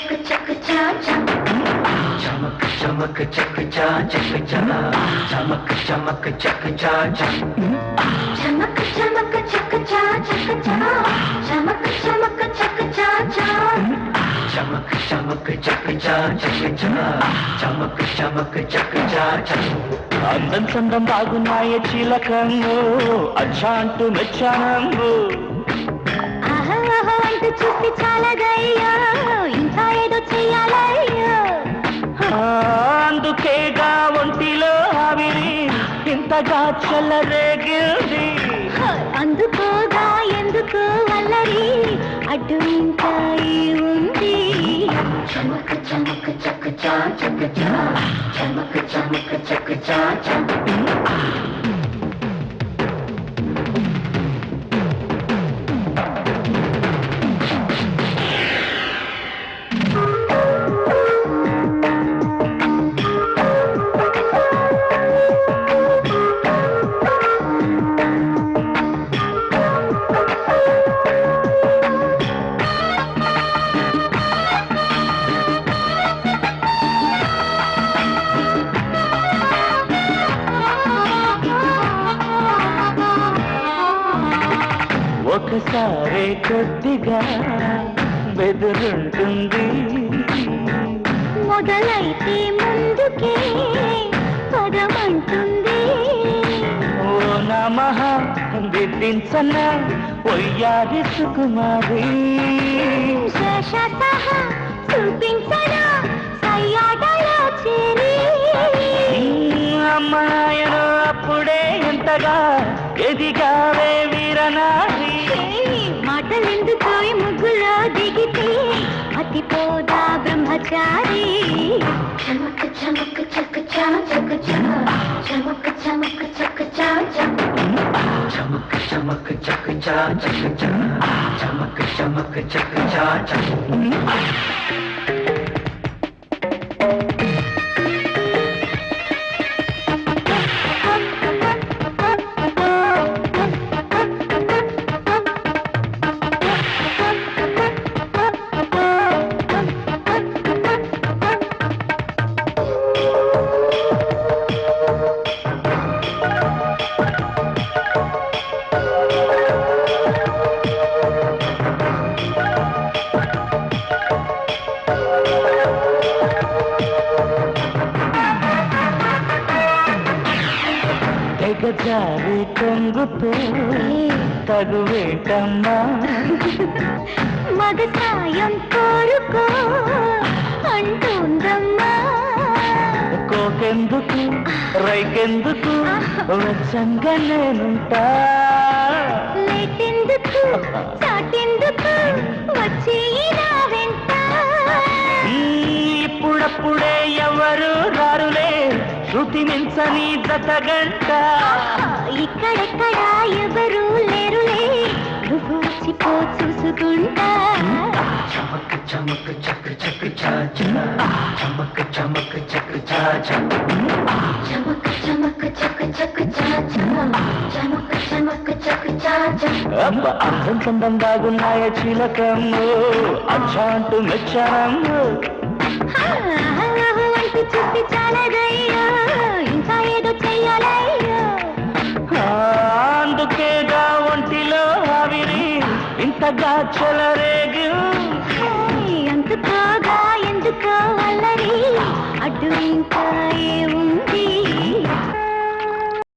चमक चमक चक चा चक चा चमक चमक चक चा चमक चमक चक चा चक चा चमक चमक चक चा चमक चमक चक चा चक चा चमक चमक चक चा అందం సందం బాగున్నాయ చిలకమ్ము అచ్చా అంటూ మెచ్చానమ్ము ఆహా ఆహా అంటూ చూసి చాలదయ్యా ఇంకా ఏదో చెయ్యాలయ్యా అందుకేగా ఒంటిలో ఆవిరి ఇంతగా చల్లరేగింది అందుకోగా ఎందుకు అల్లరి అడ్డు ఇంకా ఉంది చమక్ చమక్ చక్ చా చక్ చా చమక్ చమక్ చక్ చా ఒకసారి కొద్దిగా బెదురుంటుంది మొదలైతే ముందుకే పదమంటుంది ఓ నమః దిద్దించన ఒయ్యారి సుకుమారి శేషతః చూపించనా సయ్యాటలో చేరి అమ్మాయను అప్పుడే ఎంతగా ఎదిగావే వీరనారి మాటలెందుకు ముగ్గులో దిగితే అతిపోదా బ్రహ్మచారి చమక్ చమక్ చక్ చా చక్ చా చమక్ చమక్ చక్ చా చమక్ చమక్ చక్ చా చక్ చా చమక్ చమక్ చక్ చా గజారి కొంగుతో తగువేటమ్మా మగ సాయం కోరుకో అంటుందమ్మా కోకెందుకు రైకెందుకు వెచ్చంగా నేనుంటా లేటెందుకు చాటెందుకు వచ్చి నా వెంట ఇప్పుడప్పుడే ఎవరు రారులే శృతి మించని జతగంట ఇక్కడెక్కడ ఎవరు లేరులే నువ్వు వచ్చిపో చూసుకుంటా చమక్ చమక్ చక్ చక్ చా చమక్ చమక్ చక్ చా చమక్ చమక్ చక్ చక్ చా చమక్ చమక్ చక్ చా అందం సందం బాగున్నాయ చిలకమ్ము అచ్చా అంటూ మెచ్చానమ్ము అంటూ చూసి చాలదయ్యా ఇంకా ఏదో చెయ్యాలయ్యా అందుకేగా ఒంటిలో ఆవిరి ఇంతగా చలరేగు అందుకోగా ఎందుకో